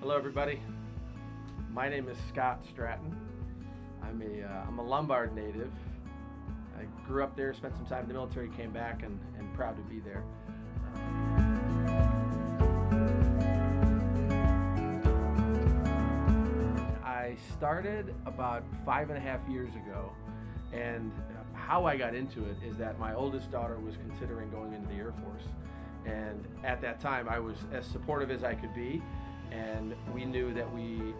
Hello everybody, my name is Stratton. I'm a Lombard native. I grew up there, spent some time in the military, came back, and proud to be there. I started about 5.5 years ago, and how I got into it is that my oldest daughter was considering going into the Air Force. And at that time, I was as supportive as I could be, and we knew that we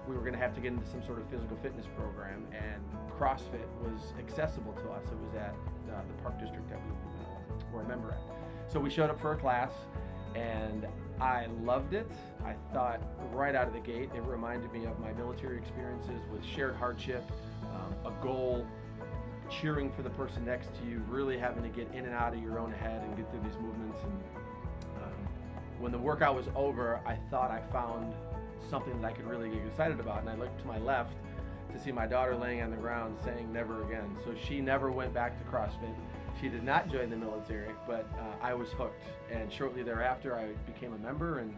were going to have to get into some sort of physical fitness program, and CrossFit was accessible to us. It was at the park district that we were a member at. So we showed up for a class, and I loved it. I thought right out of the gate, it reminded me of my military experiences with shared hardship, a goal, cheering for the person next to you, really having to get in and out of your own head and get through these movements. And when the workout was over, I thought I found something that I could really get excited about, and I looked to my left to see my daughter laying on the ground saying never again. So she never went back to CrossFit. She did not join the military, but I was hooked, and shortly thereafter I became a member, and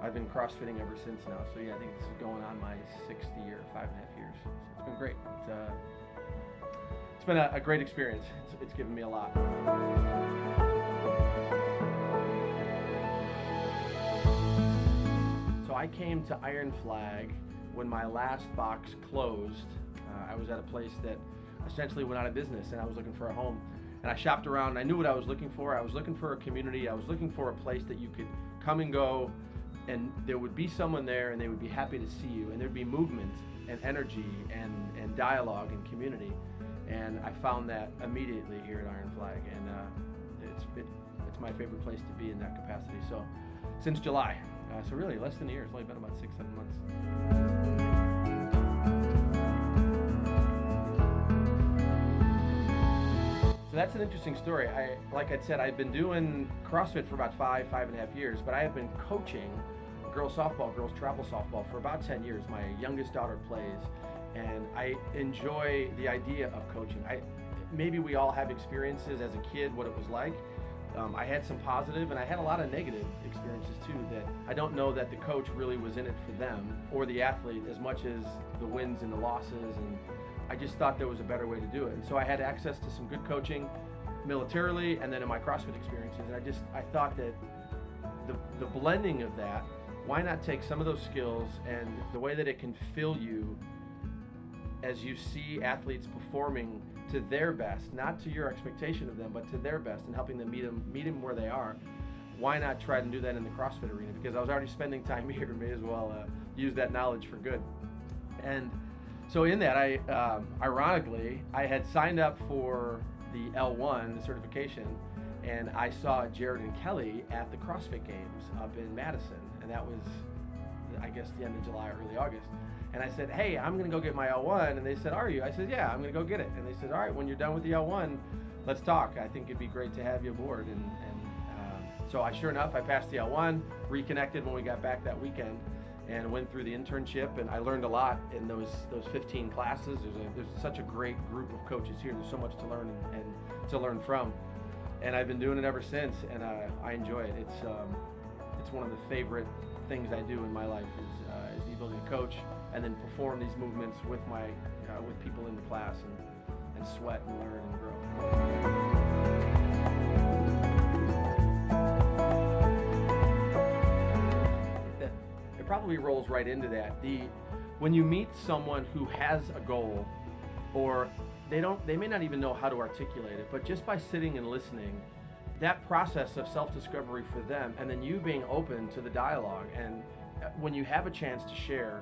I've been CrossFitting ever since now. So yeah, I think this is going on my 6th year, 5.5 years. So it's been great. It's been a great experience. It's given me a lot. So I came to Iron Flag when my last box closed. I was at a place that essentially went out of business, and I was looking for a home. And I shopped around, and I knew what I was looking for. I was looking for a community. I was looking for a place that you could come and go, and there would be someone there, and they would be happy to see you, and there'd be movement and energy and dialogue and community. And I found that immediately here at Iron Flag, and it's my favorite place to be in that capacity. So since July, so really less than a year. It's only been about 6-7 months. So that's an interesting story. Like I said, I've been doing CrossFit for about 5.5 years, but I have been coaching girls softball, girls travel softball for about 10 years. My youngest daughter plays, and I enjoy the idea of coaching. Maybe we all have experiences as a kid, what it was like. I had some positive, and I had a lot of negative experiences too, that I don't know that the coach really was in it for them or the athlete as much as the wins and the losses, and I just thought there was a better way to do it. And so I had access to some good coaching militarily and then in my CrossFit experiences, and I thought that the blending of that, why not take some of those skills and the way that it can fill you as you see athletes performing to their best, not to your expectation of them, but to their best, and helping them meet them where they are. Why not try to do that in the CrossFit arena? Because I was already spending time here, may as well use that knowledge for good. And so in that, ironically, I had signed up for the L1, the certification, and I saw Jared and Kelly at the CrossFit Games up in Madison, and that was, I guess, the end of July, early August. And I said, hey, I'm gonna go get my L1, and they said, are you? I said, yeah, I'm gonna go get it. And they said, all right, when you're done with the L1, let's talk. I think it'd be great to have you aboard. So sure enough, I passed the L1, reconnected when we got back that weekend, and went through the internship, and I learned a lot in those 15 classes. There's such a great group of coaches here. There's so much to learn and to learn from, and I've been doing it ever since, and I enjoy it. It's one of the favorite things I do in my life is the ability to coach and then perform these movements with with people in the class and sweat and learn and grow. It probably rolls right into that. When you meet someone who has a goal, or they may not even know how to articulate it, but just by sitting and listening, that process of self-discovery for them, and then you being open to the dialogue, and when you have a chance to share,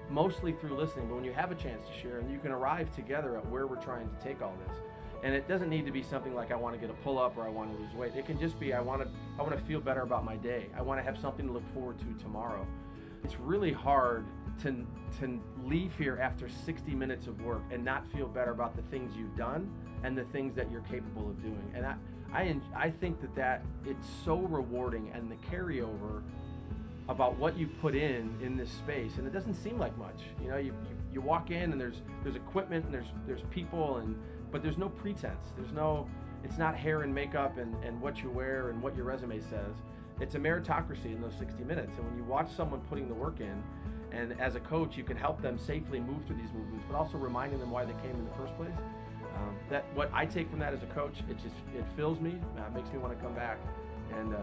mostly through listening, but when you have a chance to share, and you can arrive together at where we're trying to take all this. And it doesn't need to be something like I want to get a pull-up or I want to lose weight. It can just be I want to feel better about my day. I want to have something to look forward to tomorrow. It's really hard to leave here after 60 minutes of work and not feel better about the things you've done and the things that you're capable of doing. And I think that it's so rewarding, and the carryover about what you put in this space, and it doesn't seem like much. You know, you walk in and there's equipment and there's people, but there's no pretense. It's not hair and makeup and what you wear and what your resume says. it's a meritocracy in those 60 minutes. And when you watch someone putting the work in, and as a coach, you can help them safely move through these movements, but also reminding them why they came in the first place. That what I take from that as a coach, it fills me, makes me want to come back, and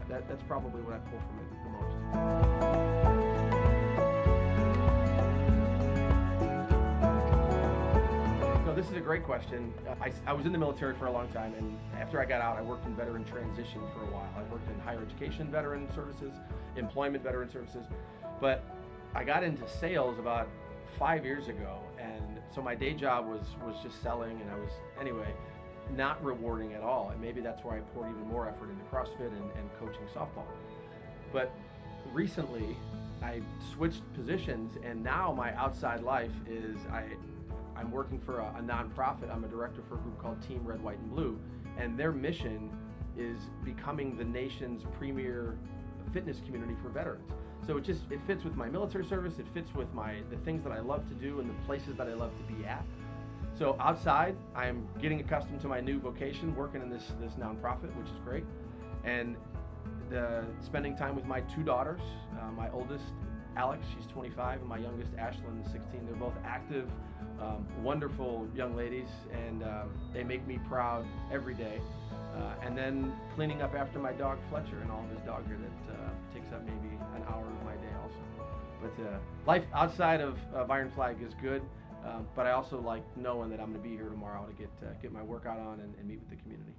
that's probably what I pull from it the most. So this is a great question. I was in the military for a long time, and after I got out, I worked in veteran transition for a while. I worked in higher education veteran services, employment veteran services, but I got into sales about 5 years ago, and so my day job was just selling, and I was, anyway, not rewarding at all, and maybe that's where I poured even more effort into CrossFit and coaching softball. But recently, I switched positions, and now my outside life is I'm working for a nonprofit. I'm a director for a group called Team Red, White, and Blue, and their mission is becoming the nation's premier fitness community for veterans. So it fits with my military service, it fits with the things that I love to do and the places that I love to be at. So outside, I'm getting accustomed to my new vocation, working in this nonprofit, which is great, and spending time with my two daughters. My oldest, Alex, she's 25, and my youngest, Ashlyn, is 16. They're both active, wonderful young ladies, and they make me proud every day. And then cleaning up after my dog Fletcher and all of his dog hair that takes up maybe an hour of my day also. But life outside of Iron Flag is good, but I also like knowing that I'm going to be here tomorrow to get my workout on and meet with the community.